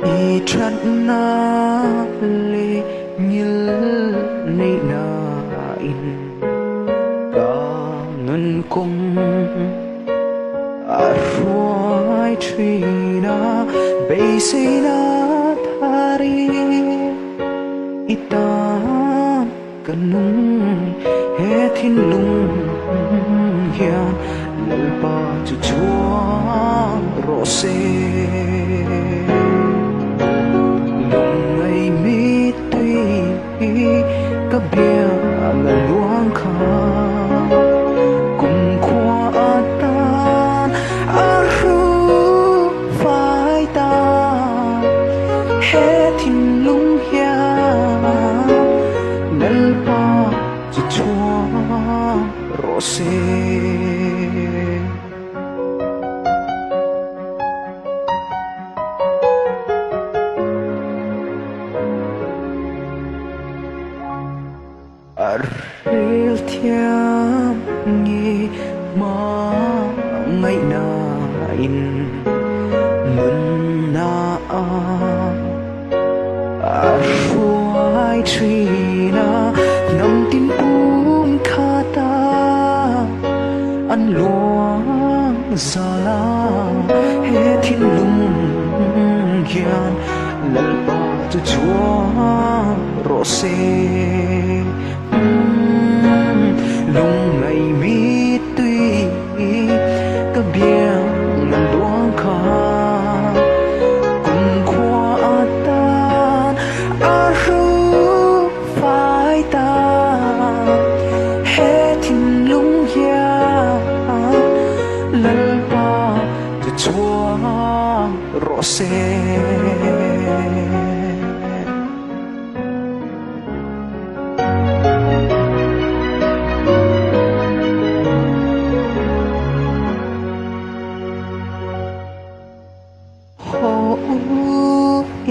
i chat na le nhil nei na in ka nun kong a ruai trina bay say na thari ita kanung he thin lung hian lalpa chu chuang Rawhse lung ai mi tui ka bia la luang kha cùng khoa tan a ru phai ta he thin lung hian lalpa chu chuang Rawhse Aril thiam nghe ma ngày na in mun na ruai trina nam tin khata an luang zala he thin lung hian lalpa chu chuang Rawhse lung ngày mi tui ka biang nan luang kha cùng khoa tan a ru phai ta he thin lung hian lalpa chu chuang Rawhse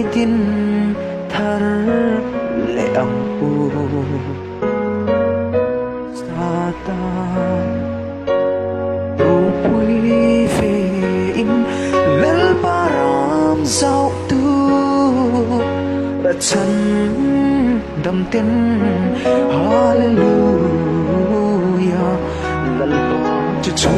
idin thar le ang u sata tu pui ve in lal param zau tu ra chan dam ten hallelujah lal pa chu